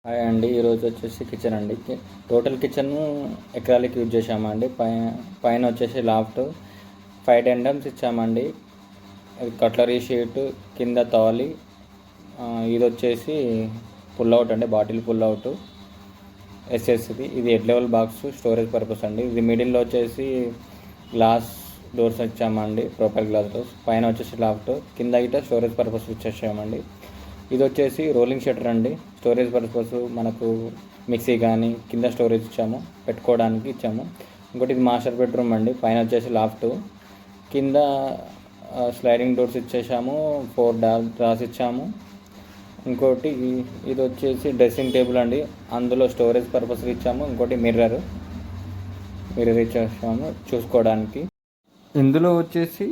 Hi అండి. ఈరోజు వచ్చేసి కిచెన్ అండి. టోటల్ కిచెన్ ఎకరాలకి యూజ్ చేసామండి. పైన వచ్చేసి లాఫ్ట్ 5 టెండమ్స్ ఇచ్చామండి. ఇది కట్లరీ షీట్, కింద తాలి. ఇది వచ్చేసి పుల్ అవుట్ అండి, బాటిల్ పుల్ అవుట్ ఎస్ఎస్ది. ఇది head level box storage purpose అండి. ఇది మిడిల్లో వచ్చేసి గ్లాస్ డోర్స్ ఇచ్చామండి, ప్రొఫైల్ గ్లాస్ డోర్స్. పైన వచ్చేసి లాఫ్ట్, కింద అయితే స్టోరేజ్ పర్పస్ ఇచ్చేసామండి. ఇది వచ్చేసి రోలింగ్ షట్టర్ అండి, స్టోరేజ్ పర్పస్ మనకు మిక్సీ కానీ కింద స్టోరేజ్ ఇచ్చాము, పెట్టుకోవడానికి ఇచ్చాము. ఇంకోటి ఇది మాస్టర్ బెడ్రూమ్ అండి. పైన వచ్చేసి లాఫ్ట్, కింద స్లైడింగ్ డోర్స్ ఇచ్చేసాము, 4 డ్రాస్ ఇచ్చాము. ఇంకోటి ఇది వచ్చేసి డ్రెస్సింగ్ టేబుల్ అండి, అందులో స్టోరేజ్ పర్పస్ ఇచ్చాము. ఇంకోటి మిర్రర్ ఇచ్చేసాము చూసుకోవడానికి. ఇందులో వచ్చేసి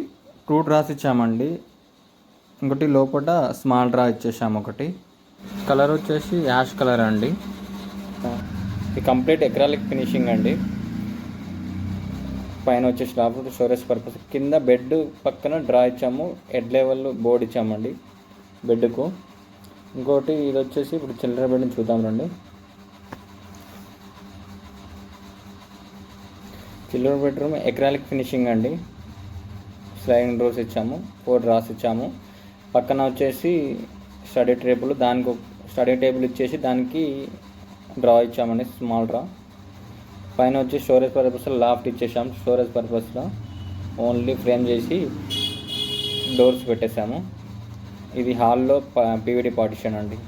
2 డ్రాస్ ఇచ్చామండి. ఇంకోటి లోపల స్మాల్ డ్రా ఇచ్చేసాము ఒకటి. కలర్ వచ్చేసి యాష్ కలర్ అండి. ఇది కంప్లీట్ ఎక్రాలిక్ ఫినిషింగ్ అండి. పైన వచ్చేసి లాఫ్ట్ స్టోరేజ్ పర్పస్, కింద బెడ్ పక్కన డ్రా ఇచ్చాము, హెడ్ లెవెల్ బోర్డ్ ఇచ్చామండి బెడ్కు. ఇంకోటి ఇది వచ్చేసి ఇప్పుడు చిల్లర బెడ్ని చూద్దాం రండి. చిల్లర బెడ్రూమ్ ఎక్రాలిక్ ఫినిషింగ్ అండి. స్లైడింగ్ డోర్స్ ఇచ్చాము, 4 డ్రాస్ ఇచ్చాము. పక్కన వచ్చేసి స్టడీ టేబుల్, దానికి స్టడీ టేబుల్ ఇచ్చేసి దానికి డ్రా ఇచ్చామండి, స్మాల్ డ్రా. పైన వచ్చి స్టోరేజ్ పర్పస్లో లాఫ్ట్ ఇచ్చేసాము, స్టోరేజ్ పర్పస్లో ఓన్లీ ఫ్రేమ్ చేసి డోర్స్ పెట్టేసాము. ఇది హాల్లో పీవీడీ పార్టిషన్ అండి.